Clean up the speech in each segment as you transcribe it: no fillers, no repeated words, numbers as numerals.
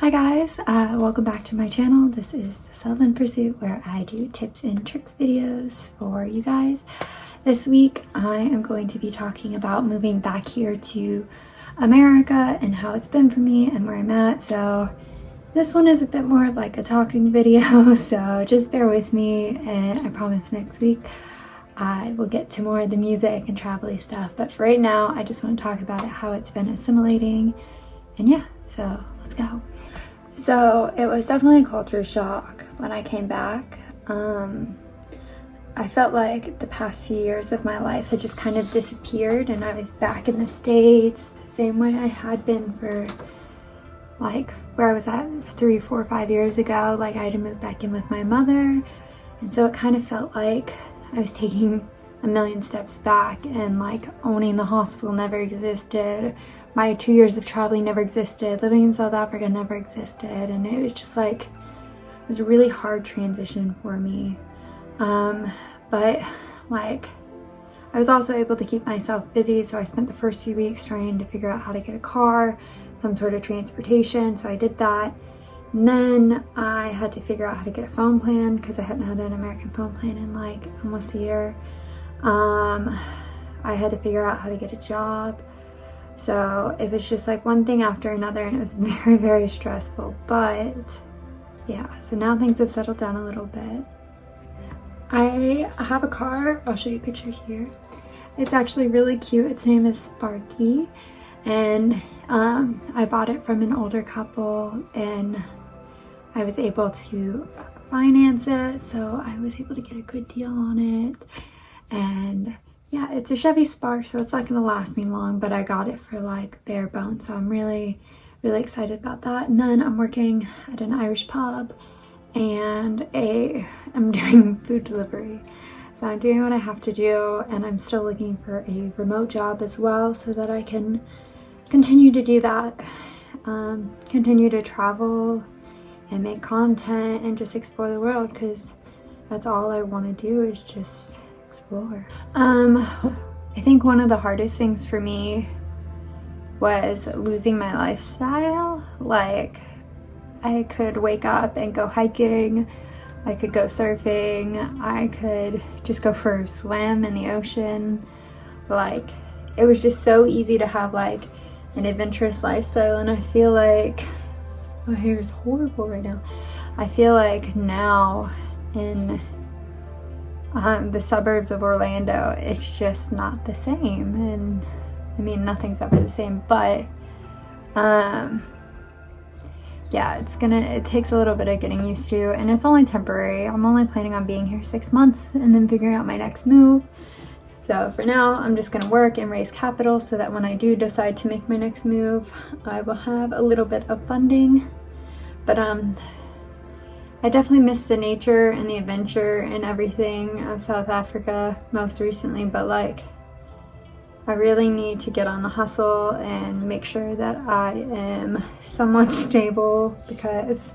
Hi guys, welcome back to my channel. This is the Sullivan Pursuit, where I do tips and tricks videos for you guys. This week I am going to be talking about moving back here to America and how it's been for me and where I'm at. So this one is a bit more of like a talking video, so just bear with me, and I promise next week I will get to more of the music and travel-y stuff. But for right now, I just want to talk about how it's been assimilating, and yeah, so let's go. So it was definitely a culture shock when I came back. I felt like the past few years of my life had just kind of disappeared, and I was back in the States the same way I had been for like where I was at 3, 4, 5 years ago. Like I had to move back in with my mother, and so it kind of felt like I was taking a million steps back, and like owning the hostel never existed. My 2 years of traveling never existed. Living in South Africa never existed. And it was just like, it was a really hard transition for me. But like, I was also able to keep myself busy. So I spent the first few weeks trying to figure out how to get a car, some sort of transportation. So I did that. And then I had to figure out how to get a phone plan, because I hadn't had an American phone plan in like almost a year. I had to figure out how to get a job. So it was just like one thing after another, and it was very, very stressful. But yeah, so now things have settled down a little bit. I have a car. I'll show you a picture here. It's actually really cute. Its name is Sparky, and I bought it from an older couple, and I was able to finance it, so I was able to get a good deal on it. And yeah, it's a Chevy Spark, so it's not gonna last me long, but I got it for like bare bones, so I'm really, really excited about that. And then I'm working at an Irish pub, and I'm doing food delivery. So I'm doing what I have to do, and I'm still looking for a remote job as well, so that I can continue to do that, continue to travel and make content and just explore the world, because that's all I want to do, is just explore. I think one of the hardest things for me was losing my lifestyle. Like, I could wake up and go hiking, I could go surfing, I could just go for a swim in the ocean. Like, it was just so easy to have like an adventurous lifestyle, and I feel like my hair is horrible right now. I feel like now in the suburbs of Orlando, it's just not the same. And I mean, nothing's ever the same, but yeah, it takes a little bit of getting used to, and it's only temporary. I'm only planning on being here 6 months and then figuring out my next move. So for now, I'm just gonna work and raise capital, so that when I do decide to make my next move, I will have a little bit of funding. But I definitely miss the nature and the adventure and everything of South Africa most recently, but like, I really need to get on the hustle and make sure that I am somewhat stable, because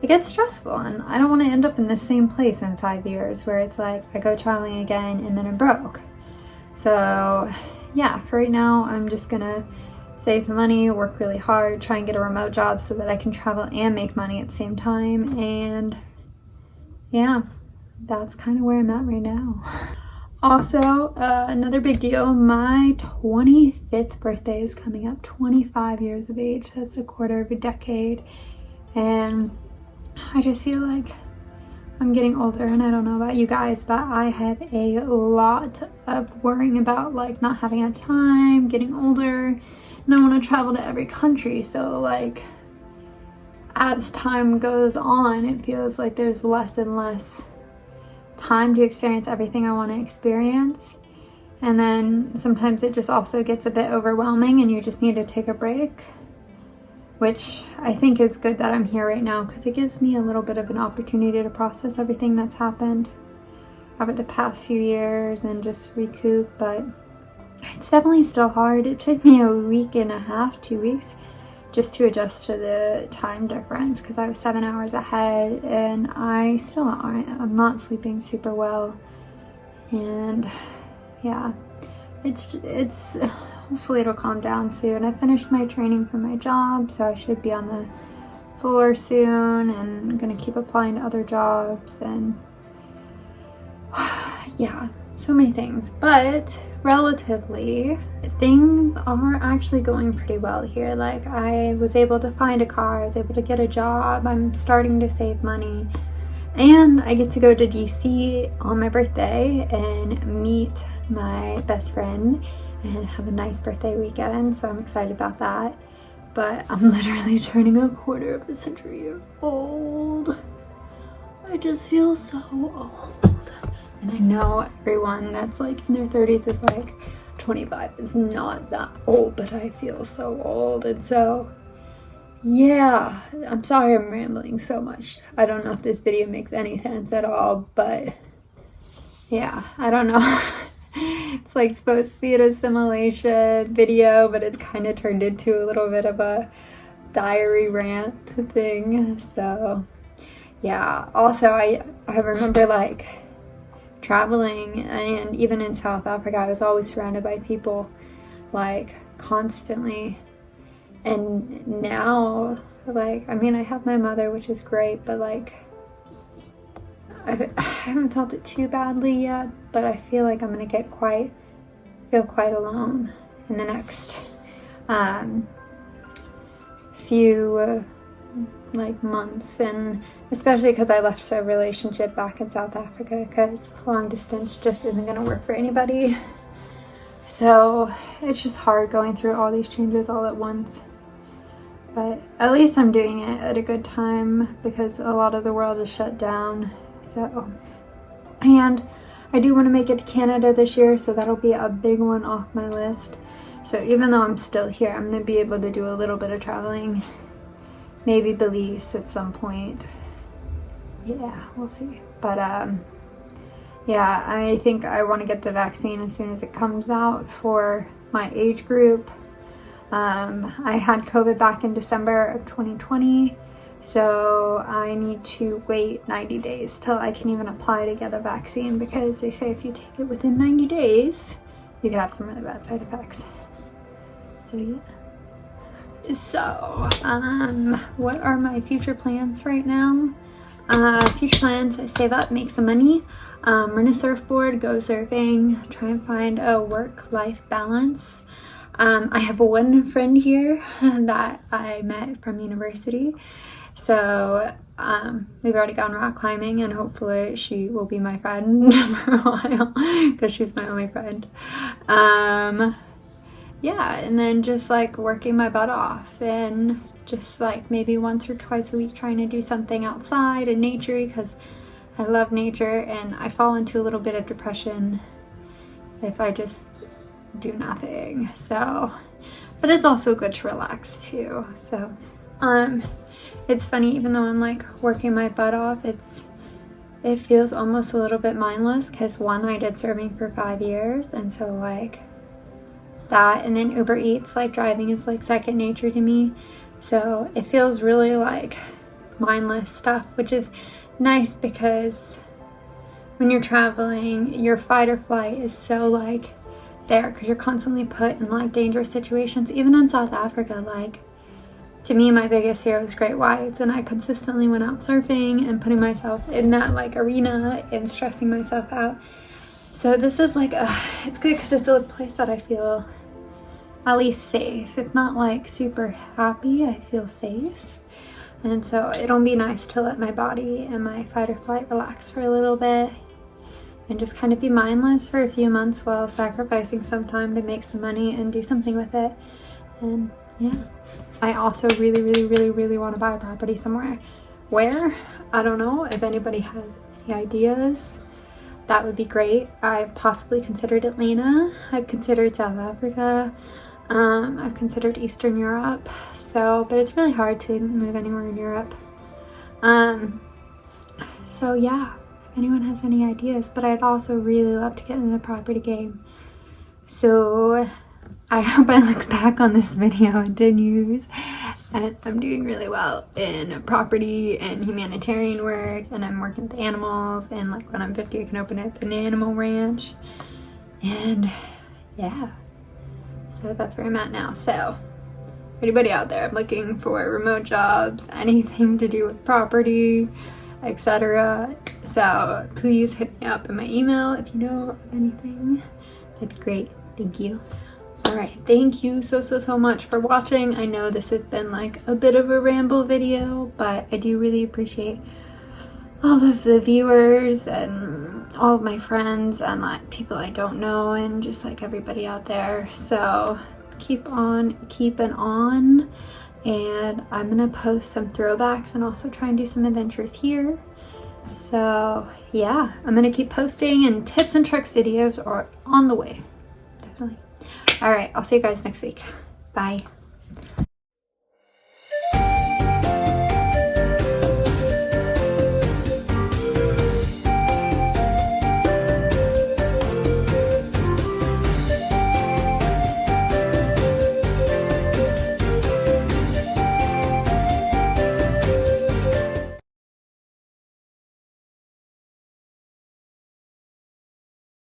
it gets stressful, and I don't want to end up in the same place in 5 years where it's like I go traveling again and then I'm broke. So yeah, for right now, I'm just gonna save some money, work really hard, try and get a remote job so that I can travel and make money at the same time. And yeah, that's kind of where I'm at right now. Also, another big deal, my 25th birthday is coming up. 25 years of age, that's a quarter of a decade. And I just feel like I'm getting older, and I don't know about you guys, but I have a lot of worrying about like not having enough time, getting older, and I want to travel to every country. So like, as time goes on, it feels like there's less and less time to experience everything I want to experience. And then sometimes it just also gets a bit overwhelming, and you just need to take a break, which I think is good that I'm here right now, because it gives me a little bit of an opportunity to process everything that's happened over the past few years and just recoup. But it's definitely still hard. It took me a week and a half, 2 weeks, just to adjust to the time difference, because I was 7 hours ahead, and I'm not sleeping super well. And yeah, it's hopefully it'll calm down soon. I finished my training for my job, so I should be on the floor soon, and I'm gonna keep applying to other jobs, and yeah, so many things. But relatively, things are actually going pretty well here. Like, I was able to find a car, I was able to get a job, I'm starting to save money, and I get to go to DC on my birthday and meet my best friend and have a nice birthday weekend, so I'm excited about that. But I'm literally turning a quarter of a century old. I just feel so old. And I know everyone that's like in their 30s is like, 25 is not that old, but I feel so old. And so, yeah, I'm sorry I'm rambling so much. I don't know if this video makes any sense at all, but yeah, I don't know. It's like supposed to be an assimilation video, but it's kind of turned into a little bit of a diary rant thing. So yeah, also I remember like traveling, and even in South Africa I was always surrounded by people, like constantly. And now, like, I mean, I have my mother, which is great, but like I haven't felt it too badly yet, but I feel like I'm gonna feel quite alone in the next few like months, and especially because I left a relationship back in South Africa, because long distance just isn't gonna work for anybody. So it's just hard going through all these changes all at once. But at least I'm doing it at a good time, because a lot of the world is shut down. So, and I do want to make it to Canada this year, so that'll be a big one off my list. So even though I'm still here, I'm going to be able to do a little bit of traveling. Maybe Belize at some point. Yeah, we'll see. But yeah, I think I want to get the vaccine as soon as it comes out for my age group. I had COVID back in December of 2020. So I need to wait 90 days till I can even apply to get a vaccine, because they say if you take it within 90 days, you can have some really bad side effects. So yeah. So, what are my future plans right now? Future plans, I save up, make some money, rent a surfboard, go surfing, try and find a work-life balance. I have one friend here that I met from university. So we've already gone rock climbing, and hopefully she will be my friend for a while, because she's my only friend. Yeah, and then just like working my butt off, and just like maybe once or twice a week trying to do something outside in nature, because I love nature, and I fall into a little bit of depression if I just do nothing. So, but it's also good to relax too. So it's funny, even though I'm like working my butt off, it feels almost a little bit mindless, because one, I did serving for 5 years, and so like that, and then Uber Eats, like driving is like second nature to me. So it feels really like mindless stuff, which is nice, because when you're traveling, your fight or flight is so like there, because you're constantly put in like dangerous situations. Even in South Africa, like, to me, my biggest fear was great whites, and I consistently went out surfing and putting myself in that like arena and stressing myself out. So this is like it's good, because it's a place that I feel at least safe. If not like super happy, I feel safe. And so it'll be nice to let my body and my fight or flight relax for a little bit, and just kind of be mindless for a few months while sacrificing some time to make some money and do something with it. And yeah, I also really want to buy a property somewhere. Where? I don't know. If anybody has any ideas, that would be great. I've possibly considered Atlanta. I've considered South Africa. I've considered Eastern Europe. So, but it's really hard to move anywhere in Europe. So yeah, if anyone has any ideas, but I'd also really love to get in the property game. So I hope I look back on this video in 10 years and I'm doing really well in property and humanitarian work, and I'm working with animals, and like when I'm 50 I can open up an animal ranch. And yeah, so that's where I'm at now. So anybody out there, I'm looking for remote jobs, anything to do with property, etc. So please hit me up in my email if you know of anything. That'd be great. Thank you. All right, thank you so much for watching. I know this has been like a bit of a ramble video, but I do really appreciate all of the viewers and all of my friends and like people I don't know and just like everybody out there. So keep on keeping on, and I'm gonna post some throwbacks and also try and do some adventures here. So yeah, I'm gonna keep posting, and tips and tricks videos are on the way, definitely. All right, I'll see you guys next week. Bye.